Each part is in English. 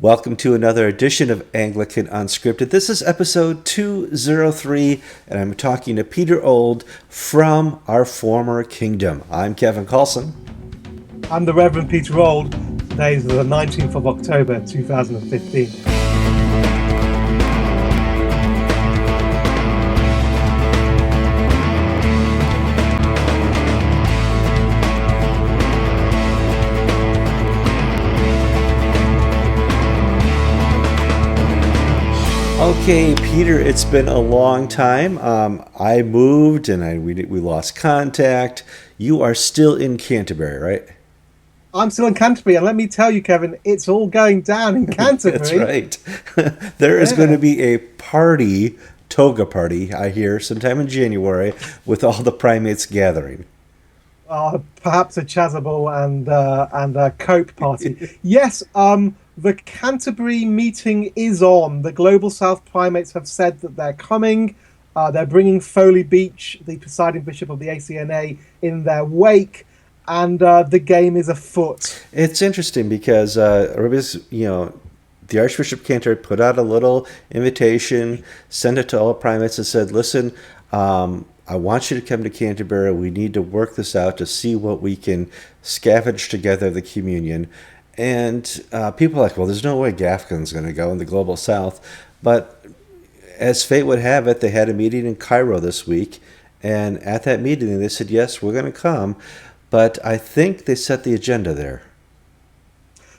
Welcome to another edition of Anglican Unscripted. This is episode 203, and I'm talking to Peter Old from Our Former Kingdom. I'm Kevin Carlson. I'm the Reverend Peter Old. Today is the 19th of October, 2015. Okay, Peter, it's been a long time. I moved and we lost contact. You are still in Canterbury, right? I'm still in Canterbury, and let me tell you, Kevin, it's all going down in Canterbury. That's right. There is going to be a party, toga party, I hear, sometime in January with all the primates gathering. Perhaps a Chasuble and a Cope party. Yes, the Canterbury meeting is on. The Global South Primates have said that they're coming. They're bringing Foley Beach, the presiding bishop of the ACNA, in their wake, and the game is afoot. It's interesting because the Archbishop of Canterbury put out a little invitation, sent it to all primates, and said, "Listen, I want you to come to Canterbury. We need to work this out to see what we can scavenge together the communion." And people are like, well, there's no way Gafkon's going to go in the Global South. But as fate would have it, they had a meeting in Cairo this week. And at that meeting, they said, yes, we're going to come. But I think they set the agenda there.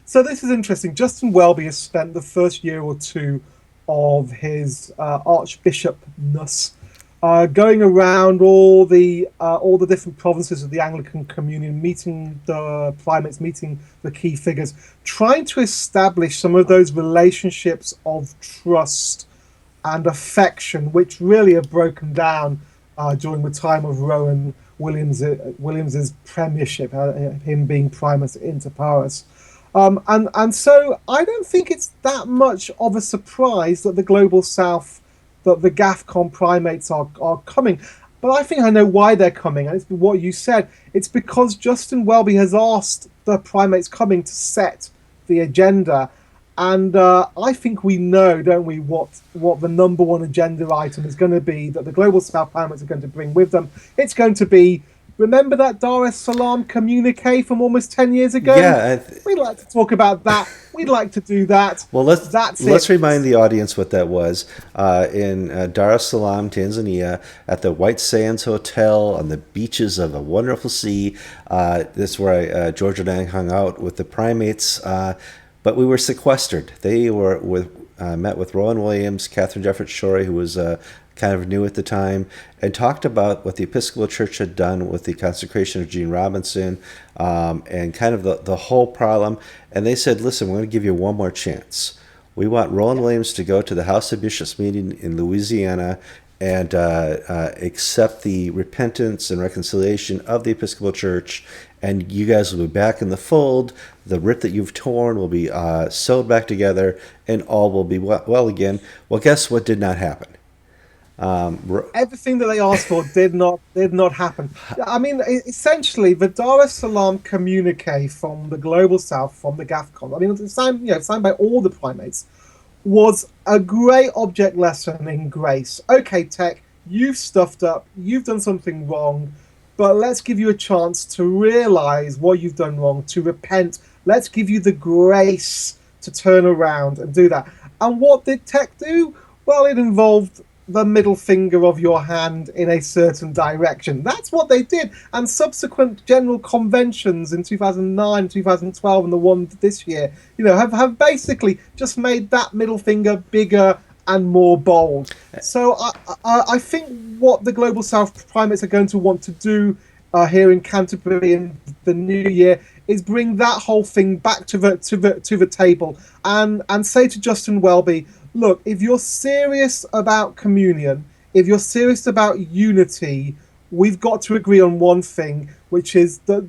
So this is interesting. Justin Welby has spent the first year or two of his archbishopness going around all the different provinces of the Anglican Communion, meeting the primates, meeting the key figures, trying to establish some of those relationships of trust and affection, which really have broken down during the time of Rowan Williams's premiership, him being primus inter pares. And so I don't think it's that much of a surprise that the Global South, that the GAFCON primates are coming. But I think I know why they're coming, and it's what you said. It's because Justin Welby has asked the primates coming to set the agenda. And I think we know, don't we, what the number one agenda item is going to be that the Global South primates are going to bring with them. It's going to be, remember that Dar es Salaam communique from almost 10 years ago? Yeah. We'd like to talk about that. We'd like to do that. Well, let's remind the audience what that was. In Dar es Salaam, Tanzania, at the White Sands Hotel on the beaches of a wonderful sea. That's where George and I hung out with the primates. But we were sequestered. They were met with Rowan Williams, Catherine Jefferts Schori, who was kind of new at the time, and talked about what the Episcopal Church had done with the consecration of Gene Robinson and kind of the whole problem. And they said, listen, we're going to give you one more chance. We want Rowan Williams to go to the House of Bishops meeting in Louisiana and accept the repentance and reconciliation of the Episcopal Church, and you guys will be back in the fold. The rip that you've torn will be sewed back together, and all will be well again. Well, guess what did not happen? Everything that they asked for did not happen. I mean, essentially, the Dar es Salaam communique from the Global South, from the GAFCON, I mean, it's signed by all the primates, was a great object lesson in grace. Okay, Tech, you've stuffed up, you've done something wrong, but let's give you a chance to realize what you've done wrong, to repent. Let's give you the grace to turn around and do that. And what did Tech do? Well, it involved the middle finger of your hand in a certain direction. That's what they did. And subsequent general conventions in 2009, 2012, and the one this year, have basically just made that middle finger bigger and more bold. So I think what the Global South primates are going to want to do here in Canterbury in the new year is bring that whole thing back to the table and say to Justin Welby, look, if you're serious about communion, if you're serious about unity, we've got to agree on one thing, which is that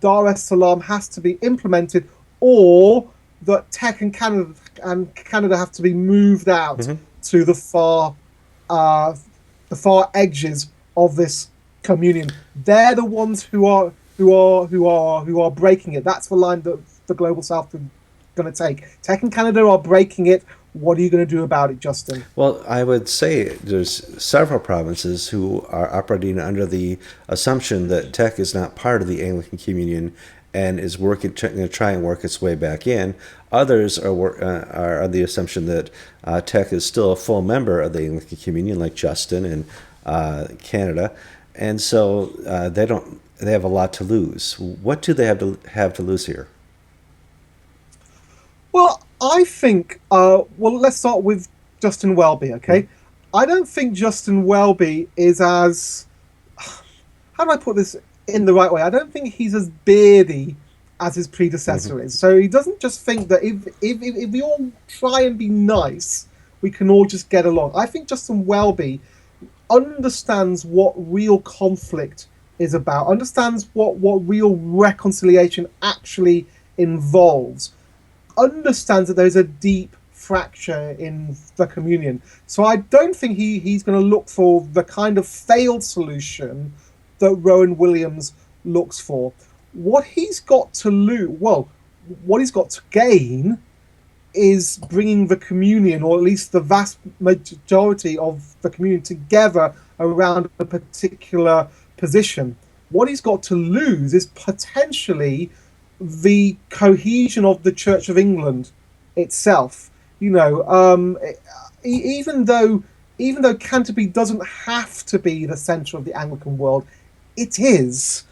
Dar es Salaam has to be implemented, or that Tech and Canada have to be moved out to the far edges of this communion. They're the ones who are breaking it. That's the line that the Global South going to take? Tech and Canada are breaking it. What are you going to do about it, Justin? Well, I would say there's several provinces who are operating under the assumption that Tech is not part of the Anglican Communion and is working to try and work its way back in. Others are on the assumption that Tech is still a full member of the Anglican Communion, like Justin and Canada, and so they don't. They have a lot to lose. What do they have to lose here? Well, I think. Well, let's start with Justin Welby. Okay, I don't think Justin Welby is as. How do I put this in the right way? I don't think he's as beardy as his predecessor is. So he doesn't just think that if we all try and be nice, we can all just get along. I think Justin Welby understands what real conflict is about, understands what real reconciliation actually involves, understands that there's a deep fracture in the communion. So I don't think he's going to look for the kind of failed solution that Rowan Williams looks for. What he's got to lose, well, what he's got to gain is bringing the communion, or at least the vast majority of the communion, together around a particular position. What he's got to lose is potentially the cohesion of the Church of England itself. You know, even though Canterbury doesn't have to be the centre of the Anglican world, it is,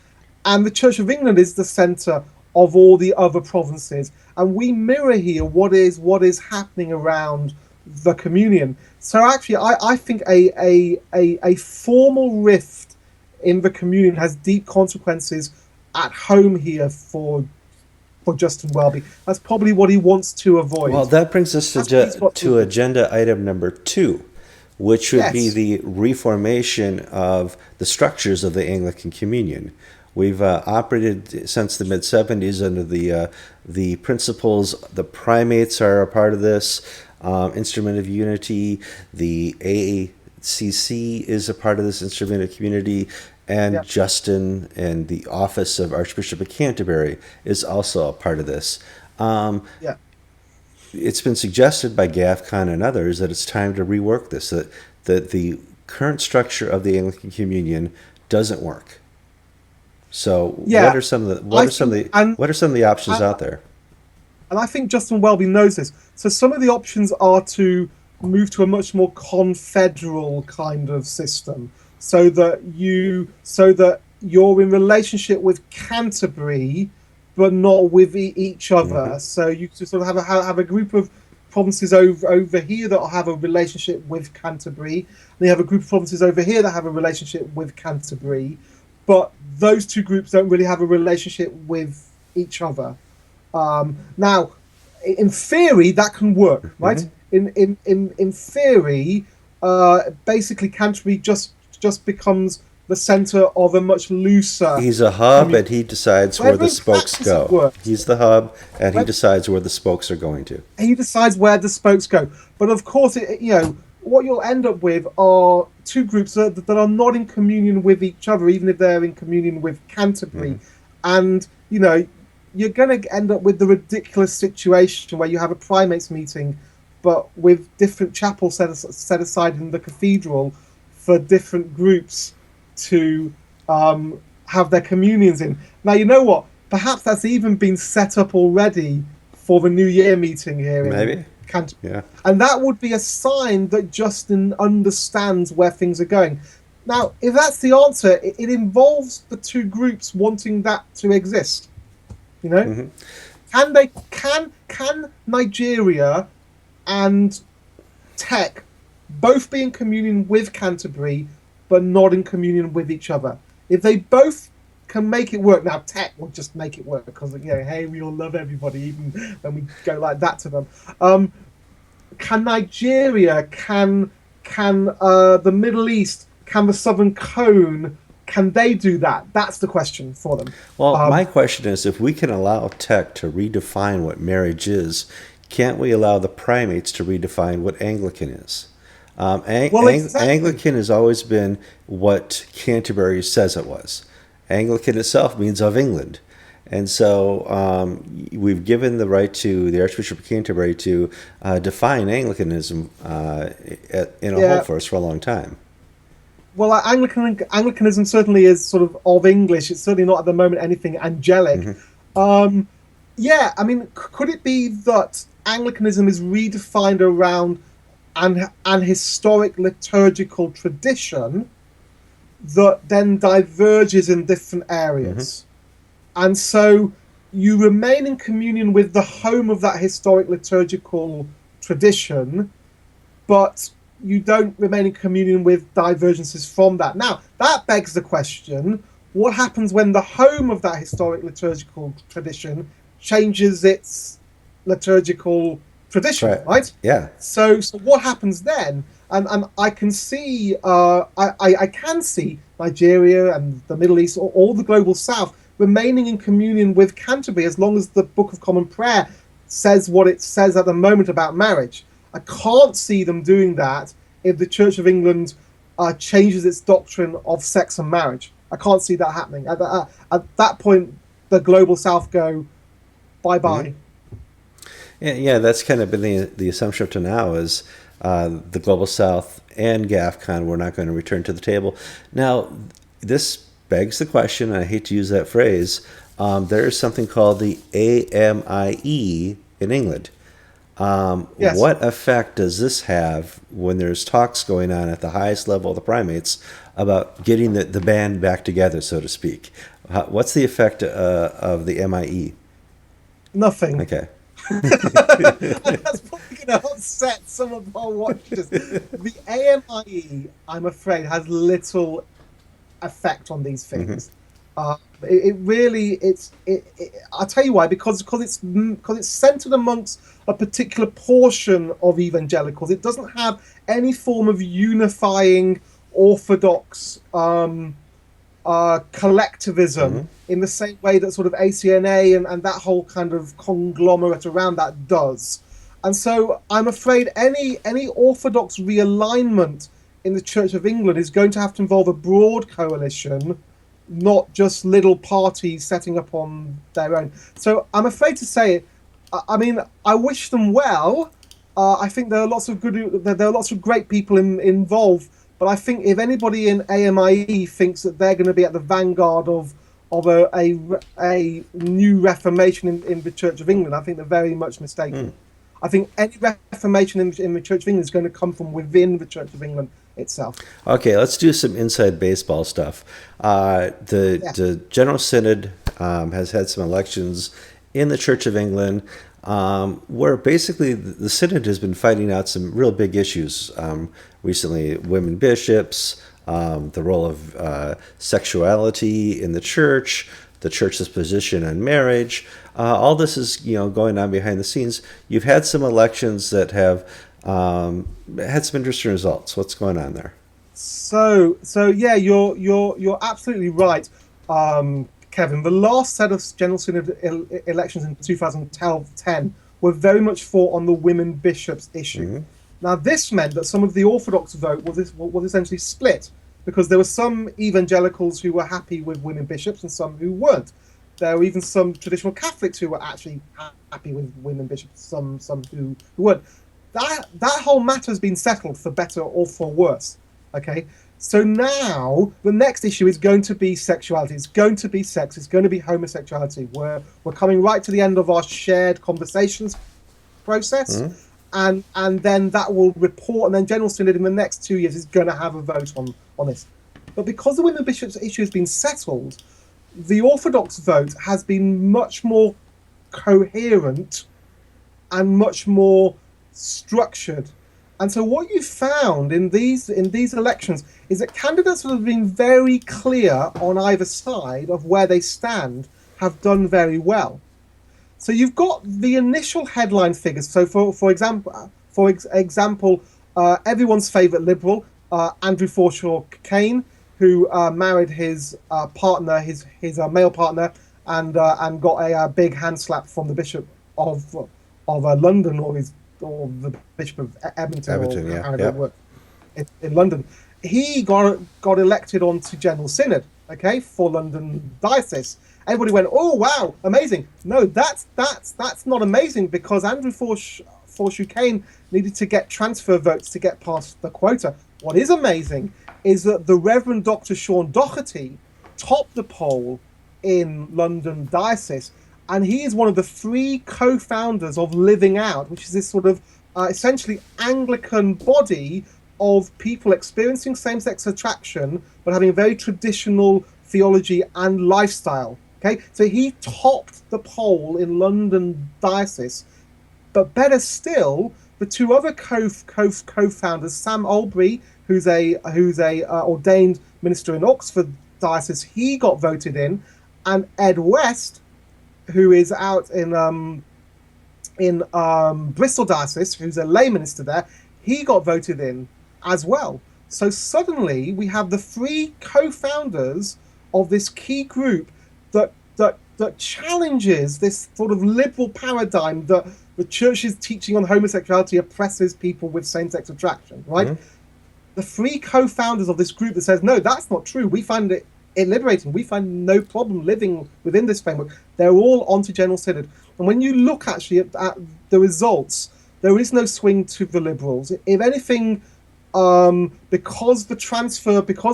and the Church of England is the centre of all the other provinces, and we mirror here what is happening around the communion. So actually, I think a formal rift in the communion has deep consequences at home here for Justin Welby. That's probably what he wants to avoid. Well, that brings us to agenda item number 2, which would be the reformation of the structures of the Anglican Communion. We've operated since the mid-70s under the principles. The primates are a part of this instrument of unity. The ACC is a part of this instrument of community. And Justin and the office of Archbishop of Canterbury is also a part of this. It's been suggested by GAFCON and others that it's time to rework this, that the current structure of the Anglican Communion doesn't work. So what are some of the options out there? And I think Justin Welby knows this. So some of the options are to move to a much more confederal kind of system, so that you're in relationship with Canterbury, but not with each other. Mm-hmm. So you sort of have a group of provinces over here that have a relationship with Canterbury, and you have a group of provinces over here that have a relationship with Canterbury, but those two groups don't really have a relationship with each other. Now, in theory, that can work, right? Mm-hmm. In theory, basically Canterbury just becomes the center of a much looser. He's a hub, and he decides where the spokes go. He's the hub, and he decides where the spokes are going to. He decides where the spokes go. But of course, what you'll end up with are two groups that are not in communion with each other, even if they're in communion with Canterbury. Mm. And, you're going to end up with the ridiculous situation where you have a primates meeting, but with different chapels set aside in the cathedral for different groups to have their communions in. Now, you know what? Perhaps that's even been set up already for the New Year meeting here in Canterbury. Yeah. And that would be a sign that Justin understands where things are going. Now, if that's the answer, it involves the two groups wanting that to exist. Mm-hmm. Can Nigeria and Tech both be in communion with Canterbury, but not in communion with each other? If they both can make it work, now Tech will just make it work because hey, we all love everybody, even when we go like that to them. Can Nigeria, can the Middle East, can the Southern Cone, can they do that? That's the question for them. Well, my question is, if we can allow Tech to redefine what marriage is, can't we allow the primates to redefine what Anglican is? Anglican has always been what Canterbury says it was. Anglican itself means of England. And so we've given the right to the Archbishop of Canterbury to define Anglicanism in a whole Yeah. for us for a long time. Well, Anglicanism certainly is sort of English. It's certainly not at the moment anything angelic. Um, yeah, I mean, could it be that Anglicanism is redefined around an historic liturgical tradition that then diverges in different areas? And so you remain in communion with the home of that historic liturgical tradition, but you don't remain in communion with divergences from that. Now, that begs the question, what happens when the home of that historic liturgical tradition changes its liturgical tradition, Right. right? Yeah. So what happens then? And I can see, I can see Nigeria and the Middle East, or all the global South, remaining in communion with Canterbury as long as the Book of Common Prayer says what it says at the moment about marriage. I can't see them doing that if the Church of England changes its doctrine of sex and marriage. I can't see that happening. At that point, the global South go bye bye. Yeah, yeah, that's kind of been the assumption up to now is the Global South and GAFCON were not going to return to the table. Now, this begs the question, and I hate to use that phrase, there is something called the AMIE in England. Yes. What effect does this have when there's talks going on at the highest level of the primates about getting the band back together, so to speak? What's the effect of the MIE? Nothing. Okay. And that's probably going to upset some of our watchers. The AMIE, I'm afraid, has little effect on these things. It really, I'll tell you why. Because it's centered amongst a particular portion of evangelicals. It doesn't have any form of unifying orthodox collectivism in the same way that sort of ACNA and that whole kind of conglomerate around that does. And so I'm afraid any orthodox realignment in the Church of England is going to have to involve a broad coalition, not just little parties setting up on their own. So I'm afraid to say it. I mean, I wish them well. I think there are lots of great people involved. But I think if anybody in AMIE thinks that they're going to be at the vanguard of a new reformation in the Church of England, I think they're very much mistaken. I think any reformation in the Church of England is going to come from within the Church of England itself. Okay, let's do some inside baseball stuff. The General Synod has had some elections in the Church of England where basically the Synod has been fighting out some real big issues recently. Women bishops, the role of sexuality in the church's position on marriage. All this is going on behind the scenes. You've had some elections that have had some interesting results. What's going on there? So yeah, you're absolutely right, Kevin. The last set of General Synod elections in 2010 were very much fought on the women bishops issue. Now, this meant that some of the Orthodox vote was essentially split because there were some evangelicals who were happy with women bishops and some who weren't. There were even some traditional Catholics who were actually happy with women bishops, some who weren't. That whole matter has been settled for better or for worse. Okay, so now the next issue is going to be sexuality. It's going to be sex. It's going to be homosexuality. We're coming right to the end of our shared conversations process, and then that will report, and then General Synod in the next 2 years is going to have a vote on this. But because the women bishops issue has been settled, the Orthodox vote has been much more coherent and much more structured. And so what you found in these elections is that candidates who have been very clear on either side of where they stand have done very well. So you've got the initial headline figures. So for example, everyone's favourite liberal, Andrew Forshaw Kane, who married his partner, his male partner, and got a big hand slap from the Bishop of London, or the Bishop of Edmonton, yeah, however yeah. it worked in London. He got elected onto General Synod, okay, for London Diocese, everybody went, "Oh wow, amazing!" No, that's not amazing, because Andrew Forshue-Kane needed to get transfer votes to get past the quota. What is amazing is that the Reverend Dr. Sean Doherty topped the poll in London Diocese, and he is one of the 3 co-founders of Living Out, which is this sort of essentially Anglican body of people experiencing same-sex attraction but having a very traditional theology and lifestyle. Okay, so he topped the poll in London Diocese. But better still, the 2 other co-founders, Sam Albury, who's a ordained minister in Oxford Diocese, he got voted in, and Ed West, who is out in Bristol Diocese, who's a lay minister there, he got voted in as well. So suddenly we have the 3 co-founders of this key group that challenges this sort of liberal paradigm that the church's teaching on homosexuality oppresses people with same-sex attraction, right? Mm-hmm. The 3 co-founders of this group that says, no, that's not true. We find it liberating. We find no problem living within this framework. They're all onto General Synod. And when you look actually at the results, there is no swing to the Liberals. If anything, because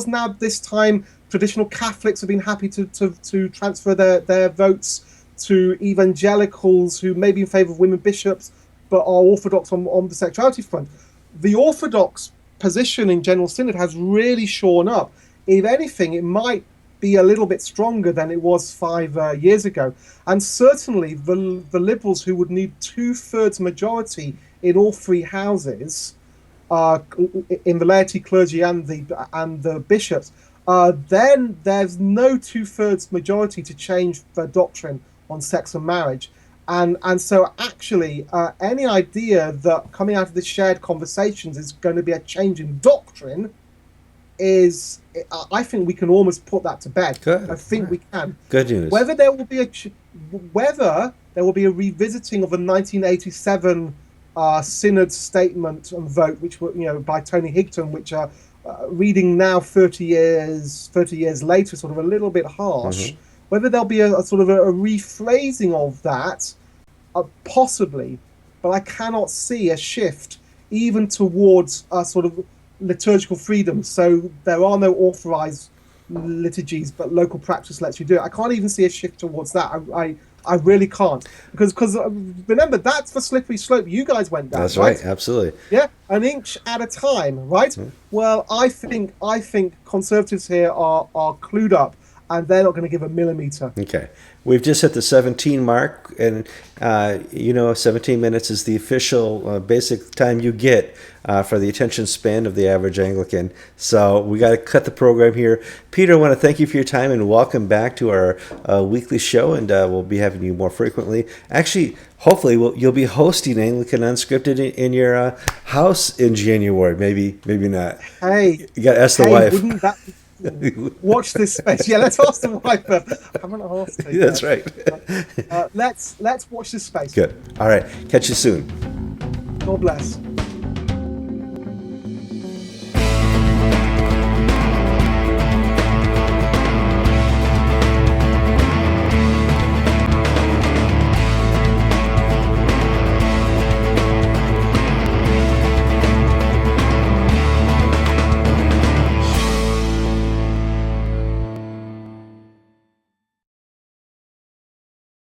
now this time traditional Catholics have been happy to transfer their votes to evangelicals who may be in favour of women bishops but are orthodox on the sexuality front, the orthodox position in General Synod has really shorn up. If anything, it might be a little bit stronger than it was 5 years ago. And certainly the Liberals, who would need 2/3 majority in all 3 houses, in the laity, clergy, and the bishops, then there's no 2/3 majority to change the doctrine on sex and marriage. And so actually, any idea that coming out of the shared conversations is going to be a change in doctrine is, I think we can almost put that to bed. Good. I think we can. Good news. Whether there will be a revisiting of a 1987 synod statement and vote, which were, by Tony Higton, which are reading now 30 years later, sort of a little bit harsh. Mm-hmm. Whether there'll be a sort of a rephrasing of that, possibly, but I cannot see a shift even towards a sort of liturgical freedom. So there are no authorized liturgies, but local practice lets you do it. I can't even see a shift towards that. I really can't, because remember, that's the slippery slope you guys went down. That's right, absolutely. Yeah, an inch at a time, right? Mm-hmm. Well, I think conservatives here are clued up, and they're not going to give a millimeter. Okay. We've just hit the 17 mark, and 17 minutes is the official basic time you get for the attention span of the average Anglican. So we got to cut the program here. Peter, I want to thank you for your time and welcome back to our weekly show, and we'll be having you more frequently. Actually, hopefully you'll be hosting Anglican Unscripted in your house in January. Maybe not. Hey, you got to ask the wife. Wouldn't that watch this space? Yeah, let's ask the wife. I haven't asked her. That's right. Let's watch this space. Good. All right. Catch you soon. God bless.